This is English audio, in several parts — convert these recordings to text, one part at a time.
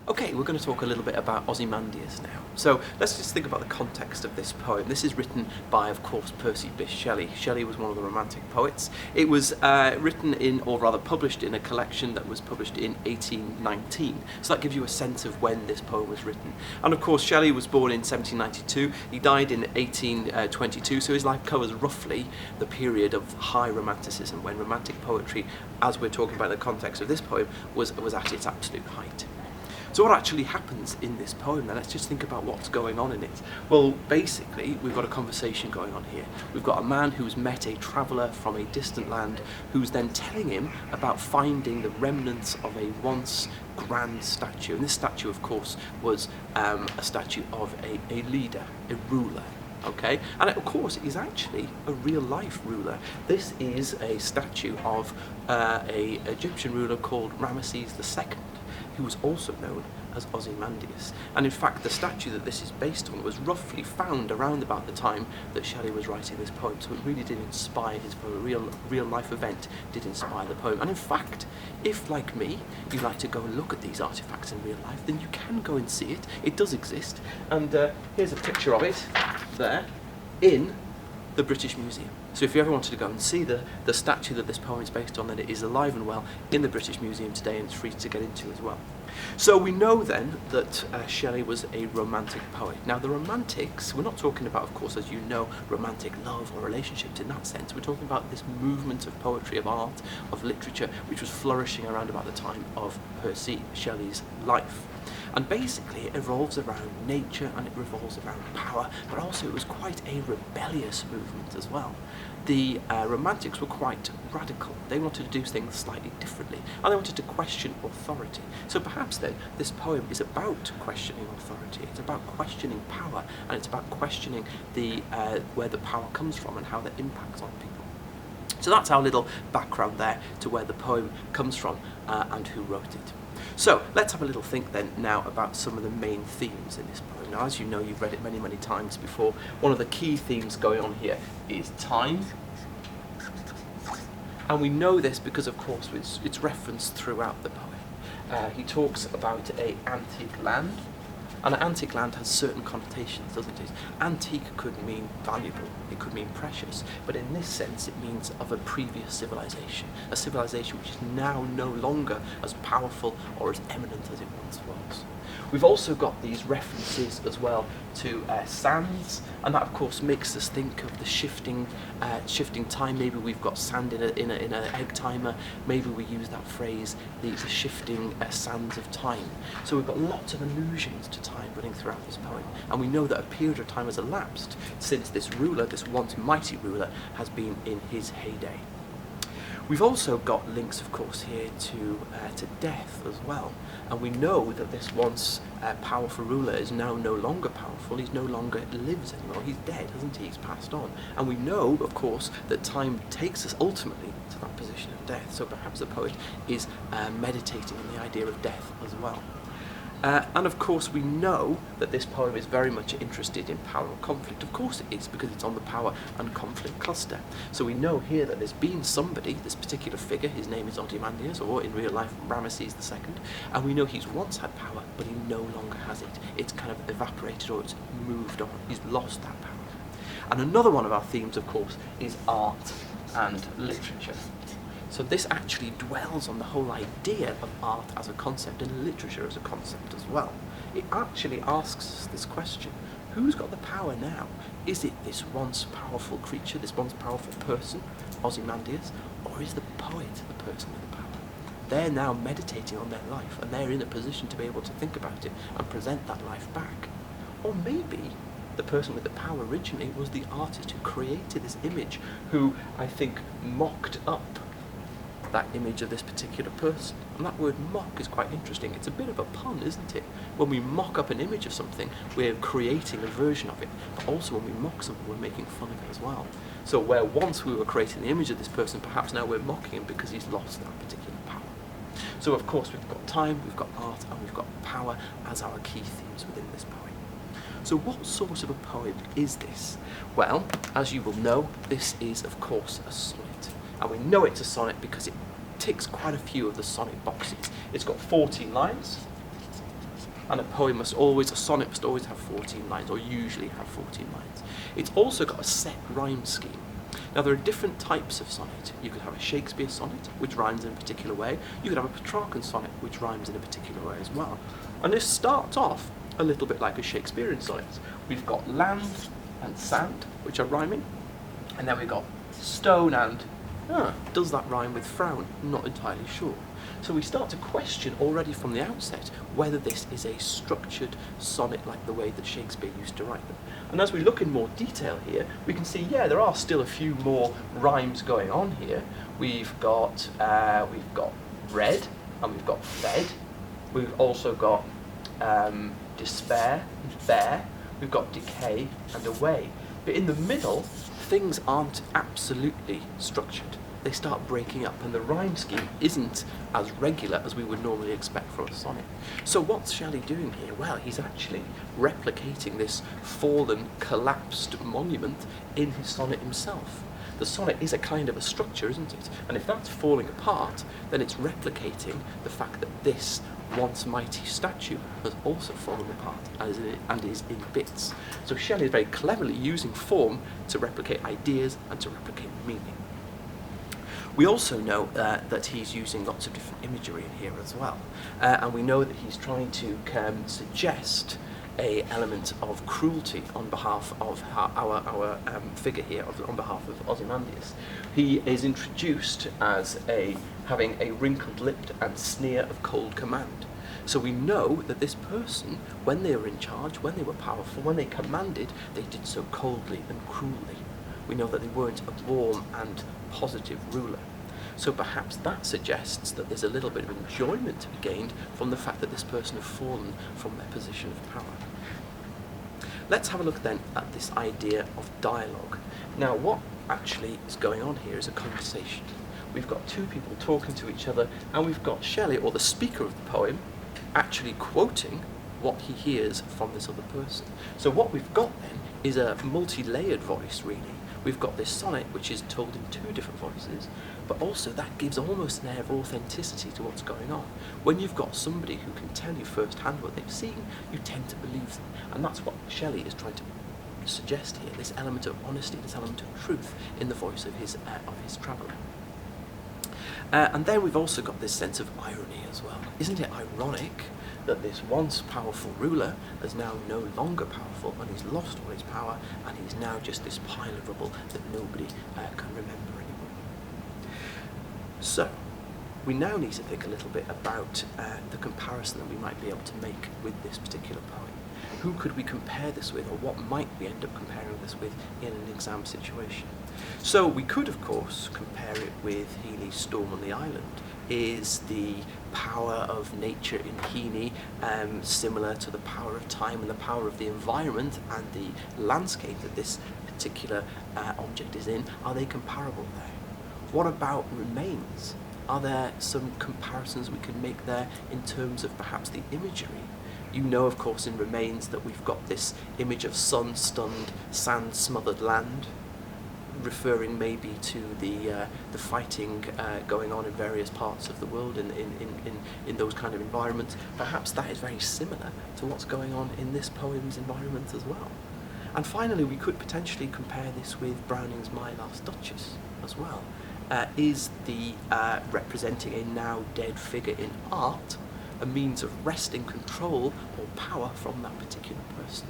Okay, we're going to talk a little bit about Ozymandias now. So let's just think about the context of this poem. This is written by, of course, Percy Bysshe Shelley. Shelley was one of the Romantic poets. It was written in, or rather published in, a collection that was published in 1819. So that gives you a sense of when this poem was written. And of course, Shelley was born in 1792. He died in 1822, so his life covers roughly the period of high Romanticism, when Romantic poetry, as we're talking about in the context of this poem, was at its absolute height. So what actually happens in this poem then? Let's just think about what's going on in it. Well, basically, we've got a conversation going on here. We've got a man who's met a traveller from a distant land who's then telling him about finding the remnants of a once grand statue. And this statue, of course, was a statue of a leader, a ruler. Okay, and it, of course, is actually a real-life ruler. This is a statue of an Egyptian ruler called Ramesses II, who was also known as Ozymandias. And in fact, the statue that this is based on was roughly found around about the time that Shelley was writing this poem, so it really did inspire his poem. A real-life event did inspire the poem. And in fact, if, like me, you like to go and look at these artefacts in real life, then you can go and see it. It does exist. And here's a picture of it there in the British Museum. So if you ever wanted to go and see the statue that this poem is based on, then it is alive and well in the British Museum today, and it's free to get into as well. So we know then that Shelley was a Romantic poet. Now the Romantics, we're not talking about, of course, as you know, romantic love or relationships in that sense. We're talking about this movement of poetry, of art, of literature, which was flourishing around about the time of Percy Shelley's life. And basically it revolves around nature and it revolves around power, but also it was quite a rebellious movement as well. The Romantics were quite radical. They wanted to do things slightly differently, and they wanted to question authority. So perhaps then this poem is about questioning authority. It's about questioning power, and it's about questioning where the power comes from and how that impacts on people. So that's our little background there to where the poem comes from and who wrote it. So let's have a little think then now about some of the main themes in this poem. Now, as you know, you've read it many, many times before. One of the key themes going on here is time. And we know this because, of course, it's referenced throughout the poem. He talks about an antique land. And an antique land has certain connotations, doesn't it? Antique could mean valuable, it could mean precious, but in this sense it means of a previous civilization, a civilization which is now no longer as powerful or as eminent as it once was. We've also got these references as well to sands, and that of course makes us think of the shifting time. Maybe we've got sand in an egg timer. Maybe we use that phrase, the shifting sands of time. So we've got lots of allusions to time running throughout this poem, and we know that a period of time has elapsed since this ruler, this once mighty ruler, has been in his heyday. We've also got links, of course, here to death as well. And we know that this once powerful ruler is now no longer powerful. He's no longer lives anymore. He's dead, hasn't he? He's passed on. And we know, of course, that time takes us ultimately to that position of death. So perhaps the poet is meditating on the idea of death as well. And of course we know that this poem is very much interested in power and conflict. Of course it is, because it's on the power and conflict cluster. So we know here that there's been somebody, this particular figure, his name is Ozymandias, or in real life Ramesses II, and we know he's once had power, but he no longer has it. It's kind of evaporated, or it's moved on. He's lost that power. And another one of our themes, of course, is art and literature. So this actually dwells on the whole idea of art as a concept and literature as a concept as well. It actually asks us this question: who's got the power now? Is it this once powerful creature, this once powerful person, Ozymandias, or is the poet the person with the power? They're now meditating on their life, and they're in a position to be able to think about it and present that life back. Or maybe the person with the power originally was the artist who created this image, who, I think, mocked up that image of this particular person. And that word mock is quite interesting. It's a bit of a pun, isn't it? When we mock up an image of something, we're creating a version of it, but also when we mock something, we're making fun of it as well. So where once we were creating the image of this person, perhaps now we're mocking him because he's lost that particular power. So of course we've got time, we've got art, and we've got power as our key themes within this poem. So what sort of a poem is this? Well, as you will know, this is of course a sonnet. And we know it's a sonnet because it ticks quite a few of the sonnet boxes. It's got 14 lines, And a sonnet must always have 14 lines, or usually have 14 lines. It's also got a set rhyme scheme. Now, there are different types of sonnet. You could have a Shakespeare sonnet, which rhymes in a particular way. You could have a Petrarchan sonnet, which rhymes in a particular way as well. And this starts off a little bit like a Shakespearean sonnet. We've got land and sand, which are rhyming. And then we've got stone and, does that rhyme with frown? Not entirely sure. So we start to question already from the outset whether this is a structured sonnet like the way that Shakespeare used to write them. And as we look in more detail here, we can see, there are still a few more rhymes going on here. We've got bread, and we've got fed. We've also got despair and bear. We've got decay and away. But in the middle, things aren't absolutely structured. They start breaking up, and the rhyme scheme isn't as regular as we would normally expect from a sonnet. So what's Shelley doing here? Well, he's actually replicating this fallen, collapsed monument in his sonnet himself. The sonnet is a kind of a structure, isn't it? And if that's falling apart, then it's replicating the fact that this once mighty statue has also fallen apart and is in bits. So Shelley is very cleverly using form to replicate ideas and to replicate meaning. We also know that he's using lots of different imagery in here as well. And we know that he's trying to suggest an element of cruelty on behalf of our figure here, on behalf of Ozymandias. He is introduced as having a wrinkled lip and sneer of cold command. So we know that this person, when they were in charge, when they were powerful, when they commanded, they did so coldly and cruelly. We know that they weren't a warm and positive ruler. So perhaps that suggests that there's a little bit of enjoyment to be gained from the fact that this person has fallen from their position of power. Let's have a look then at this idea of dialogue. Now, what actually is going on here is a conversation. We've got two people talking to each other, and we've got Shelley, or the speaker of the poem, actually quoting what he hears from this other person. So what we've got then is a multi-layered voice, really. We've got this sonnet which is told in two different voices, but also that gives almost an air of authenticity to what's going on. When you've got somebody who can tell you firsthand what they've seen, you tend to believe them. And that's what Shelley is trying to suggest here, this element of honesty, this element of truth in the voice of his traveller. And then we've also got this sense of irony as well. Isn't it ironic that this once powerful ruler is now no longer powerful, and he's lost all his power, and he's now just this pile of rubble that nobody can remember anymore? So, we now need to think a little bit about the comparison that we might be able to make with this particular poem. Who could we compare this with, or what might we end up comparing this with in an exam situation? So we could, of course, compare it with Healey's Storm on the Island. Is the power of nature in Heaney similar to the power of time and the power of the environment and the landscape that this particular object is in? Are they comparable there? What about remains? Are there some comparisons we can make there in terms of perhaps the imagery? You know, of course, in remains that we've got this image of sun-stunned, sand-smothered land, referring maybe to the fighting going on in various parts of the world in those kind of environments. Perhaps that is very similar to what's going on in this poem's environment as well. And finally, we could potentially compare this with Browning's My Last Duchess as well. Is the representing a now dead figure in art a means of wresting control or power from that particular person?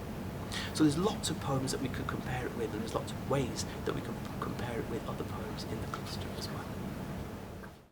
So there's lots of poems that we could compare it with, and there's lots of ways that we can compare it with other poems in the cluster as well.